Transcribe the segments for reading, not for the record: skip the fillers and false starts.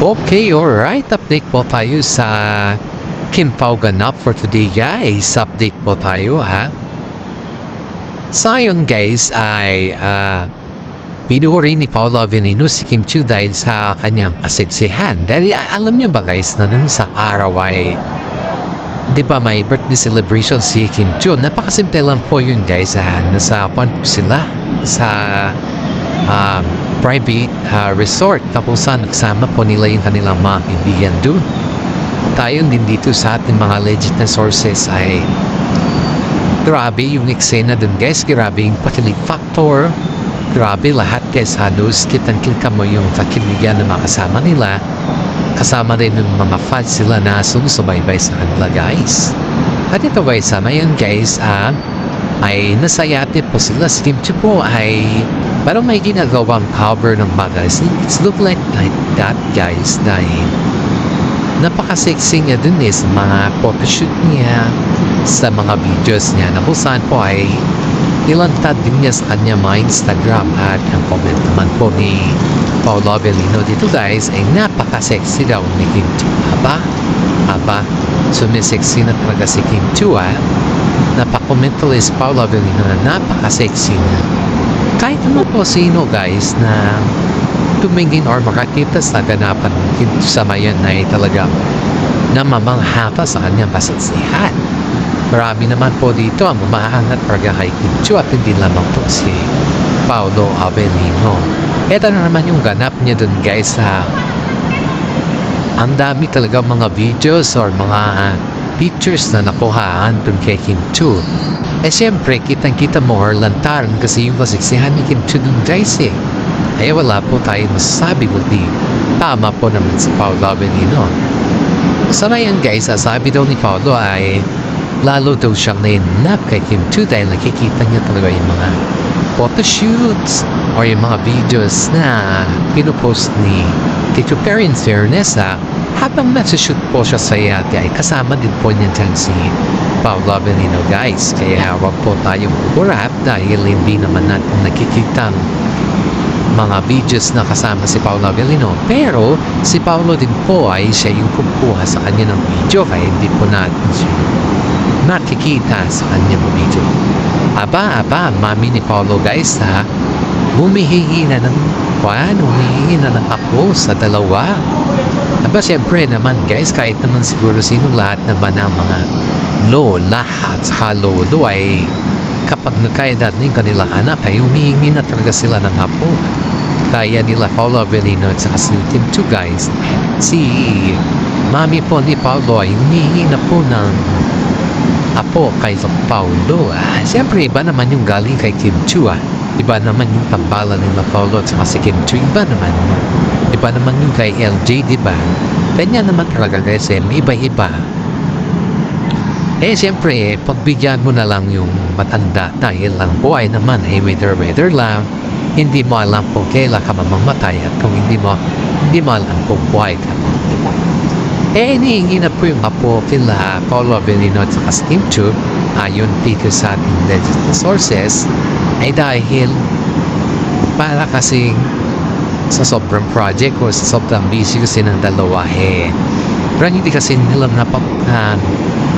Okay, alright. Update po tayo sa Kim Pao ganap for today, guys. Update po tayo, ha? So, yun, guys, ay pinuri ni Paolo Avellino si Kim Chiu dahil sa kanyang kaseksihan. Dahil alam niyo ba, guys, na nun sa araw ay di ba may birthday celebration si Kim Chiu? Napakasimple lang po yun, guys, ha? Nasa po sila sa private resort tapos nagsama po nila yung kanilang mga kaibigan doon. Tayo din dito sa ating mga legit na sources ay grabe yung eksena dun, guys. Grabe yung pakilig factor. Grabe lahat, guys. Halos kitang-kita mo yung kakiligan na makasama nila. Kasama rin ng mga fans sila na sumusubaybay sa kanila, guys. At ito, guys, ngayon, guys, ay nasayate po sila. Si Kim Chiu po ay parang may ginagawang cover ng magazine. It's look like that, guys, dahil napaka-sexy niya dun sa mga photoshoot niya, sa mga videos niya na kung saan po ay nilantad din niya sa kanya mga Instagram. At ang comment naman po ni Paolo Avellino dito, guys, ay napaka-sexy daw ni Kim Chiu. Aba, sumisexy na talaga si Kim Chiu, Napakomment tuloy si Paolo Avellino na napaka-sexy niya. Kahit naman po sino, guys, na tumingin or makakita sa ganapan sa mayan na talaga namamanghata sa kanyang kasaksihan. Marami naman po dito ang umahangat para kay Kim Chiu at hindi lamang po si Paolo Avellino. Ito na naman yung ganap niya dun, guys, ang dami talaga mga videos or mga pictures na nakuhaan dun kay Kim Chiu. Siyempre, kitang-kita mo or lantaran kasi yung kasiksihan ni Kim Chiu dun, guys, Ay wala po tayo masasabi kundi tama po naman si Paolo Avellino. Sa ngayon, guys, sabi daw ni Paolo ay lalo daw siyang nainap kay Kim Chiu dahil nakikita niya talaga yung mga photoshoots or yung mga videos na pinupost ni Tito. Pero in fairness, habang nasushoot po siya sa yate ay kasama din po niya dyan si Paolo Avellino, guys. Kaya huwag po tayong kukurap dahil hindi naman natin nakikita mga videos na kasama si Paolo Avellino. Pero si Paolo din po ay siya yung kumukuha sa kanya ng video kaya hindi po natin siya nakikita sa kanyang video. Aba, mami ni Paolo, guys, humihingi na ng ako sa dalawa. Aba, syempre naman, guys, kahit naman siguro sino lahat naman ng mga lola at lolo ay kapag nagkaedad na yung kanilang anak ay humihingi na talaga sila ng apo. Kaya nila Paolo Avellino at saka si Kim Chiu, guys, si mami po ni Paolo ay humihingi na po ng apo kay Paolo. Siyempre, iba naman yung galing kay Kim Chiu, Iba naman yung tambalan nila Paolo at saka si Kim Chiu. Iba naman yung kay LJ, diba? Kanya naman talaga, guys, iba-iba. Siyempre, pagbigyan mo na lang yung matanda dahil ang buhay naman ay weather lang. Hindi mo alam kung kailan ka mamamatay at kung hindi mo alam kung buhay ka. Hinihingi na po yung apo kila Paolo Avellino at saka si Kim Chiu ayon dito sa ating legit sources ay dahil para kasing sa sobrang project o sa sobrang busy kasi ng dalawa pero hindi kasi nila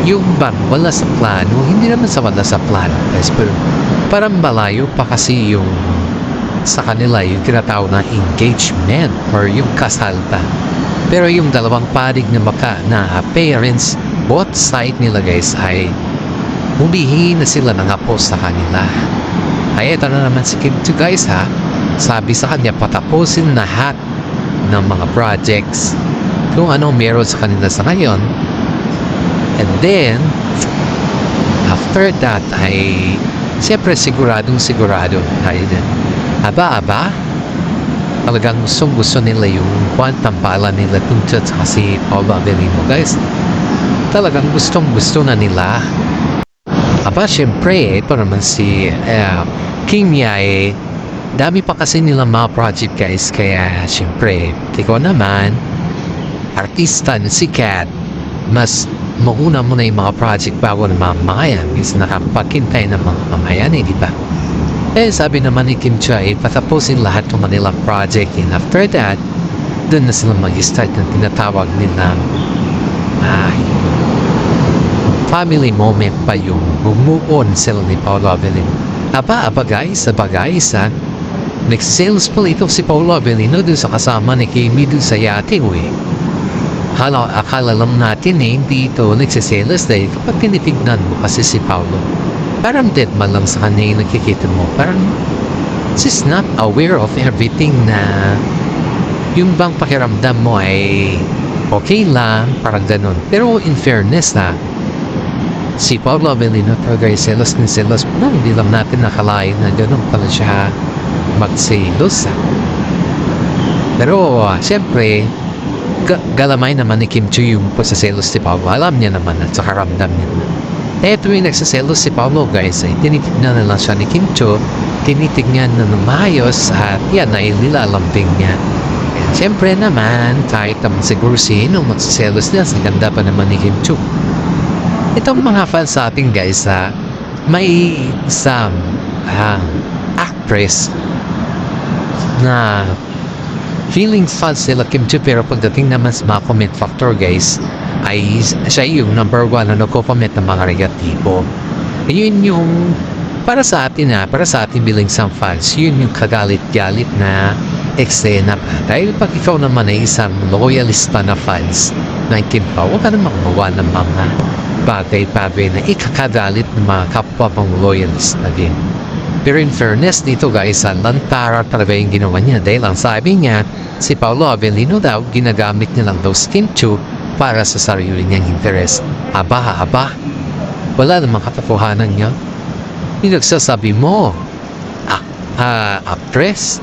yung bang wala sa plano, hindi naman sa wala sa plano, guys, pero parang malayo pa kasi yung sa kanila yung tinatawag na engagement or yung kasal pa. Pero yung dalawang parig na parents, both side nila, guys, ay humihingi na sila ng apo sa kanila. Ay ito na naman si Kim Chiu, guys, sabi sa kanya patapusin lahat ng mga projects kung ano meron sa kanila sa ngayon. And then after that ay siyempre siguradong tayo din. Aba, talagang gusto nila yung tambalan nila tungkol sa si Paolo Avellino, guys. Talagang gusto na nila. Aba, siyempre, ito naman si Kim Yae. Dami pa kasi nilang mga project, guys. Kaya, siyempre, ikaw naman, artista na sikat, mas mauna mo na yung mga project bago ng mga mamayan. Kasi nakapagkintay ng mga mamayan, di ba? Sabi naman ni Kim Chiu ay patapusin lahat ng Manila project and after that doon na sila mag-start ng tinatawag nila family moment pa yung move on sila ni Paolo Avellino. Aba guys, nag-sales pala ito si Paolo Avellino dun sa kasama ni Kimi dun sa yate akala lang natin hindi ito nagsiselos dahil kapag tinitignan mo kasi si Paolo parang dead man lang sa kanya yung nakikita mo, parang she's not aware of everything na yung bang pakiramdam mo ay okay lang, parang ganun. Pero in fairness si Paolo Avellino talaga ay selos ng selos. Hindi lang natin nakalain na ganun pala siya magselos. Pero siyempre, galamay naman ni Kim Chu yung pagsaselos si Paolo. Alam niya naman at saka ramdam niya naman. Tuwing nagsaselos si Paolo guys, ay tinitignan na lang siya ni Kim Chu, tinitignan na ng maayos at yan ay nilalambing niya. And siyempre naman, kahit naman siguro sino magsaselos niya, sa ganda pa naman ni Kim Chu. Itong mga fans sa atin guys, may isang actress na feeling fans sila Kim Chu, pero pagdating naman sa mga comment factor guys, ay siya yung number 1 na nagko-comment ng mga negatibo. Yun yung para sa atin bilang isang fans, yun yung kagalit-galit na eksena pa. Dahil pag ikaw naman ay isang loyalista na fans ng Kim Pao, huwag ka naman magawa ng mga bagay-bagay na ikakagalit ng mga kapwa pang loyalista din. Pero in fairness dito guys, lantara talaga yung ginawa niya dahil ang sabi niya, si Paolo Avellino daw, ginagamit niya lang daw si Kim Chu para sa sarili niyang interes. Aba, wala namang katotohanan niya. Yung nagsasabi mo, actress?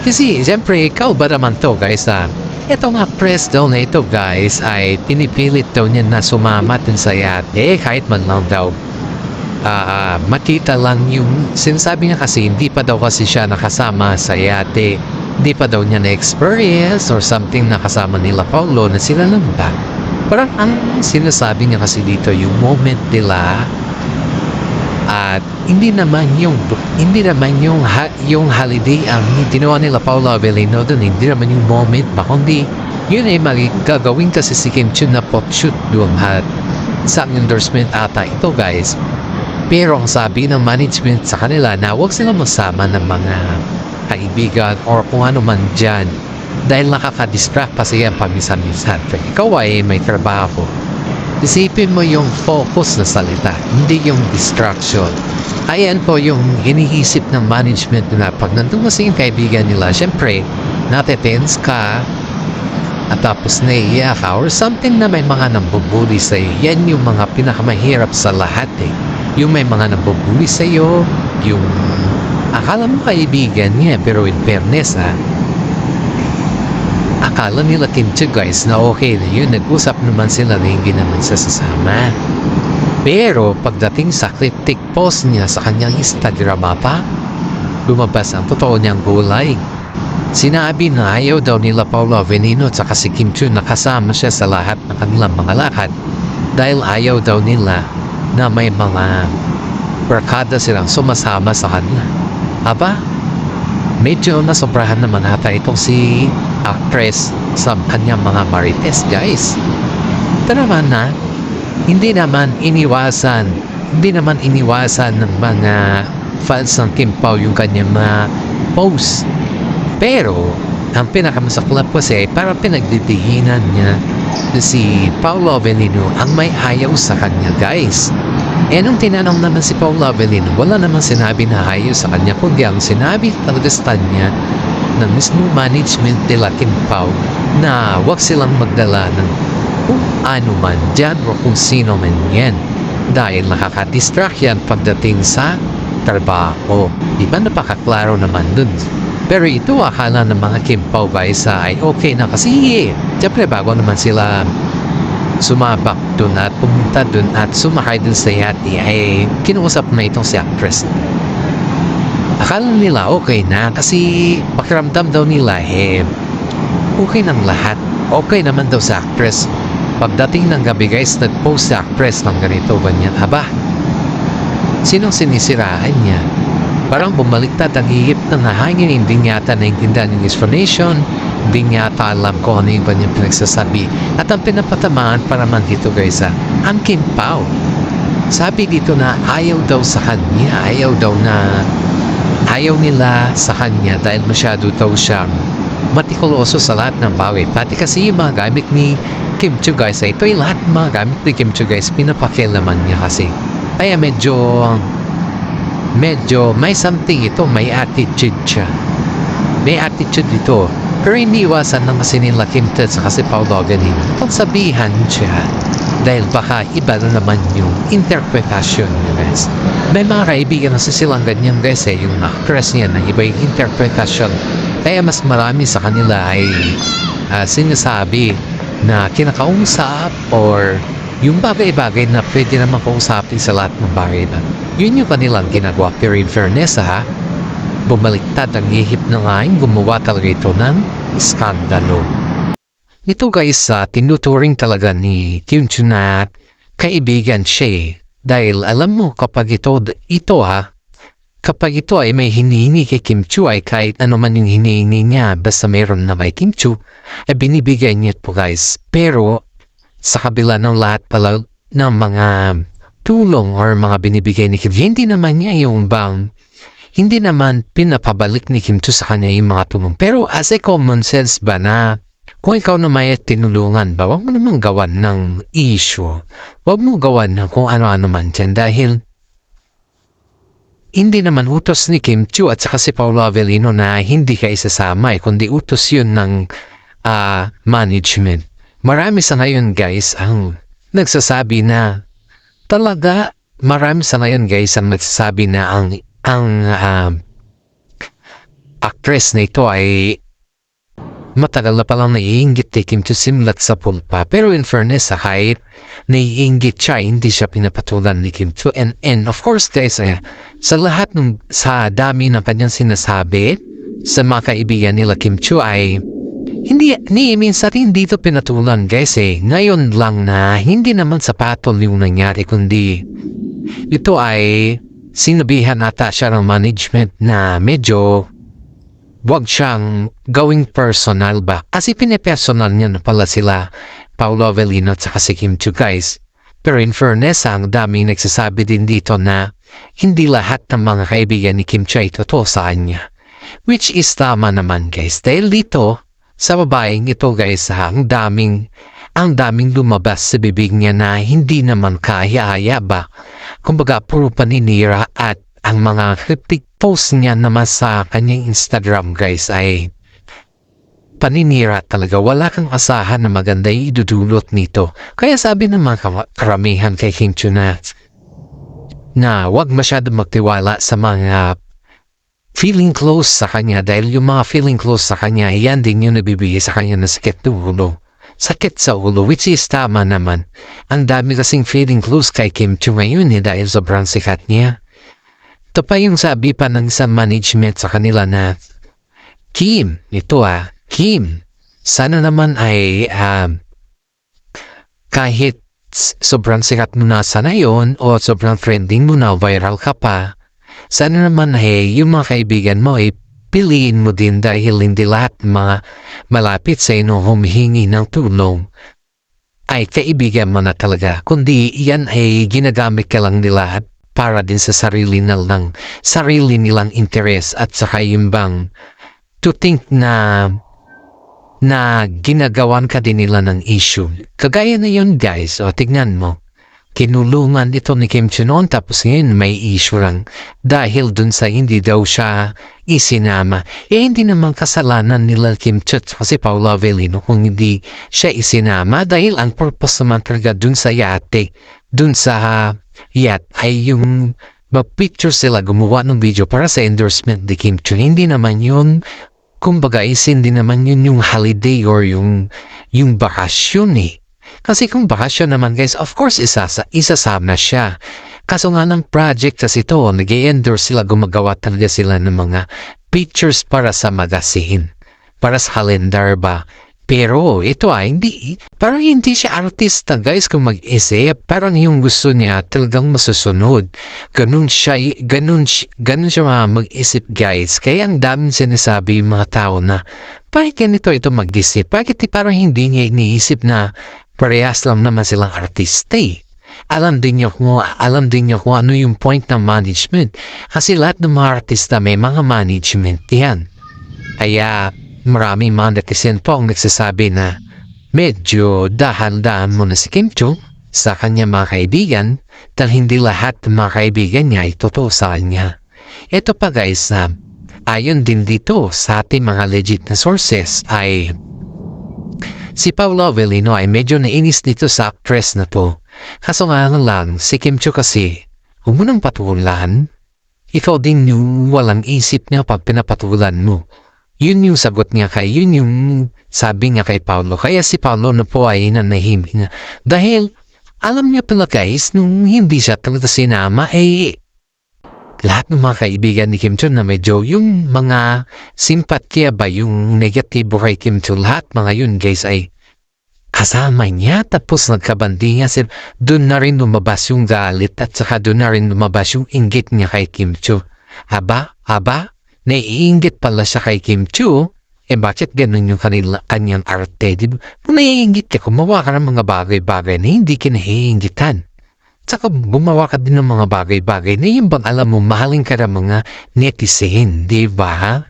Kasi siyempre, ikaw ba naman to guys itong actress daw na ito guys ay pinipilit daw niya na sumama dun sa yate kahit man lang daw makita lang yung sinasabi niya kasi hindi pa daw kasi siya nakasama sa yate, hindi pa daw niya na-experience or something nakasama nila Paolo na sila lang ba. Parang ang sinasabi niya kasi dito yung moment nila at hindi naman yung holiday ang ginawa nila Paolo Avellino doon, hindi naman yung moment ba, kundi yun ay gagawin kasi si Kim Chu na pop-shoot doon at isang endorsement ata ito guys. Pero ang sabi ng management sa kanila na huwag sila masama ng mga kaibigan or kung ano man dyan dahil nakaka-distract pa siya paminsan-minsan. Ikaw ay may trabaho. Isipin mo yung focus na salita, hindi yung distraction. Ayan po yung iniisip ng management na pag nandun mo sa yung kaibigan nila, syempre, natetense ka, at tapos naiiyak ka, or something na may mga nambubuli sa'yo. Yan yung mga pinakamahirap sa lahat Yung may mga nambubuli sa'yo, yung akala mo kaibigan niya, pero in fairness akala nila Kim Chu guys na okay na yun, nag-usap naman sila na hindi naman sasama. Pero pagdating sa cryptic post niya sa kanyang Instagram lumabas ang totoo niyang gulay. Sinabi na ayaw daw nila Paolo Avellino at saka si Kim Chu nakasama siya sa lahat ng kanilang mga lakad dahil ayaw daw nila na may mga barkada silang sumasama sa kanila. Medyo nasobrahan naman ata itong si actress sa kanyang mga marites guys. Ito naman hindi naman iniwasan ng mga fans ng Kim Pao yung kanyang mga post. Pero ang pinakamasaklap kasi parang pinagdidihinan niya na si Paolo Avellino ang may ayaw sa kanya guys. Nung tinanong naman si Paolo Avellino, wala naman sinabi na ayaw sa kanya, kundi ang sinabi talaga sa kanya ng mismo management nila Kim Pao na wag silang magdala ng kung ano man dyan o kung sino man yan dahil nakaka-distract yan pagdating sa trabaho. Diba napakaklaro naman dun. Pero ito akala ng mga Kim Pao guys ay okay na kasi siyempre bago naman sila sumabak dun at pumunta dun at sumakay dun sa yate ay kinuusap na itong si actress. Akala nila okay na kasi pakiramdam daw nila okay ng lahat. Okay naman daw sa actress. Pagdating ng gabi guys, nag-post si actress ng ganito ganyan. Sinong sinisiraan niya? Parang bumaliktad ang ihip ng nahangin, hindi yata naintindihan yung explanation Hindi niya ata alam kung ano yung kanyang pinagsasabi. At ang pinapatamaan para man dito guys ang Kim Pao. Sabi dito na ayaw daw sa kanya, ayaw nila sa kanya dahil masyado daw siyang matikuloso sa lahat ng bagay. Pati kasi yung mga gamit ni Kim Chiu guys ito yung lahat ng mga gamit ni Kim Chiu guys pinapakialaman niya kasi. Kaya medyo may something ito, may attitude siya. May attitude ito. Pero hindi iwasan ng kasi nila Kim Chiu kasi Paul Logan pagsabihan siya. Dahil baka iba na naman yung interpretasyon niya guys. May mga kaibigan na silang ganyan guys yung actress niya na iba yung interpretasyon. Kaya mas marami sa kanila ay sinasabi na kinakausap or yung bagay-bagay na pwede naman kausapin sa lahat ng bagay na. Yun yung kanilang ginagawa. Pero in fairness bumaliktad ang ihip na ngayon, gumawa talaga ito ng skandalo. Ito guys, tinuturing talaga ni Kim Chiu na kaibigan siya dahil alam mo kapag kapag ito ay may hinihingi kay Kim Chiu ay kahit ano man yung hinihingi niya basta mayroon na may Kim Chiu ay binibigay niya po guys. Pero sa kabila ng lahat pala ng mga tulong or mga binibigay ni Kim Chiu, hindi naman pinapabalik ni Kim Chiu sa kanya yung mga tulong. Pero as a common sense ba na kung ikaw na may tinulungan ba, huwag mo naman gawan ng issue. Huwag mo gawan ng kung ano-ano man dyan dahil hindi naman utos ni Kim Chiu at saka si Paolo Avellino na hindi ka isasama kundi utos yun ng management. Marami sa ngayon guys ang nagsasabi na ang actress na ito ay matagal na palang naiinggit kay Kim Chiu simlat sa pulpa. Pero in fairness kahit naiinggit siya, hindi siya pinapatulan ni Kim Chiu. And of course guys, sa dami ng kanyang sinasabi sa mga kaibigan nila Kim Chiu ay minsan hindi ito pinatulan guys Ngayon lang na hindi naman sa patol yung nangyari kundi ito ay sinabihan ata siya ng management na medyo wag siyang gawing personal ba? Kasi pinipersonal niya na pala sila Paolo Avellino at saka si Kim Chiu guys. Pero in fairness, ang daming nagsasabi din dito na hindi lahat ng mga kaibigan ni Kim Chiu ay totoo sa kanya. Which is tama naman guys. Dahil dito, sa babaeng ito guys, ang daming lumabas sa bibig niya na hindi naman kaya ba? Kumbaga, puro paninira at ang mga cryptic post niya naman sa kanyang Instagram guys ay paninira talaga. Wala kang asahan na maganda idudulot nito. Kaya sabi ng mga karamihan kay Kim Chiu na wag masyado magtiwala sa mga feeling close sa kanya dahil yung mga feeling close sa kanya yan din yung nabibigay sa kanya na sakit sa ulo which is tama naman. Ang dami kasing feeling close kay Kim Chiu ngayon dahil sobrang sikat niya. Ito pa yung sabi pa ng isang management sa kanila na Kim, sana naman ay kahit sobrang sikat mo na sana yun o sobrang trending mo na, viral ka pa, sana naman yung mga kaibigan mo piliin mo din dahil hindi lahat mga malapit sa inyo humihingi ng tulong ay kaibigan mo na talaga, kundi yan ay ginagamit ka lang nila para din sa sarili nilang interes at saka yung bang to think na ginagawan ka din nila ng issue. Kagaya na yun guys, tignan mo. Kinulungan ito ni Kim Chiu noon tapos ngayon may issue lang dahil dun sa hindi daw siya isinama. Hindi naman kasalanan nila Kim Chiu kasi Paolo Avellino kung hindi siya isinama dahil ang purpose naman talaga dun sa yate, dun sa yacht ay yung mag-picture sila gumawa ng video para sa endorsement ni Kim Chiu. Hindi naman yun, kumbaga hindi naman yun yung holiday or yung bakasyon Kasi kung bakasyon naman guys, of course isasama siya. Kaso nga ng project kasi ito, nag-endorse sila, gumagawa talaga sila ng mga pictures para sa magazine, para sa calendar ba. Pero ito ay hindi, parang hindi siya artista guys kung mag-isip. Parang yung gusto niya talagang masusunod. Ganun siya mag-isip guys. Kaya ang daming sinasabi yung mga tao na, bakit ganito ito mag-isip? Bakit parang hindi niya iniisip na parehas lang naman silang artista eh. Alam din niyo kung ano yung point ng management. Kasi lahat ng mga artista may mga management yan. Kaya maraming mga netizen po ang nagsasabi na medyo dahan-dahan muna si Kim Chiu sa kanya mga kaibigan dahil hindi lahat ng mga kaibigan niya ay totoo sa kanya. Ito pa guys, ayon din dito sa ating mga legit na sources ay si Paolo Avellino ay medyo nainis dito sa actress na to. Kaso nga lang, si Kim Chiu kasi, huwag mo nang patulan. Ikaw din yung walang isip niya pag pinapatulan mo. Yun yung sagot niya yun yung sabi niya kay Paolo. Kaya si Paolo na po ay nanahimik na. Dahil, alam niya pala guys, nung hindi siya talaga sinama, lahat ng mga kaibigan ni Kim Chiu na medyo yung mga simpatya ba, yung negatibo kay Kim Chiu, lahat mga yun guys ay kasama niya. Tapos nagkabandingan sila. Doon na rin lumabas yung galit at saka doon na rin lumabas yung inggit niya kay Kim Chiu. Haba? Naiinggit pala siya kay Kim Chiu, bakit ganun yung kanyang arte? Diba? Kung naiinggit ka, gumawa ka ng mga bagay-bagay na hindi kinaiinggitan. Saka gumawa ka din ng mga bagay-bagay na yung bang alam mo, mahalin ka ng mga netizen, di ba?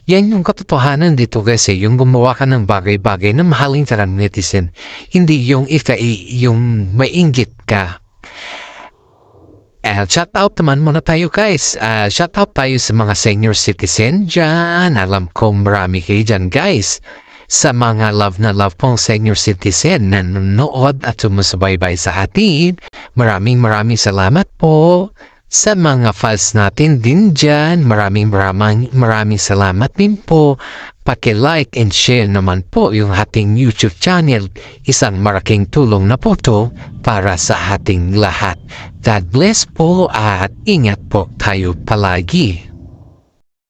Yan yung katotohanan dito kasi, yung gumawa ka ng bagay-bagay na mahalin ka ng netizen, hindi yung yung mainggit ka. Shout out naman muna tayo guys. Shout out tayo sa mga senior citizen dyan. Alam ko marami kayo dyan guys. Sa mga love na love pong senior citizen na nanonood at sumusubaybay sa atin. Maraming salamat po. Sa mga fans natin din dyan, maraming salamat din po. Paki-like and share naman po yung ating YouTube channel. Isang malaking tulong na po to para sa ating lahat. God bless po at ingat po tayo palagi.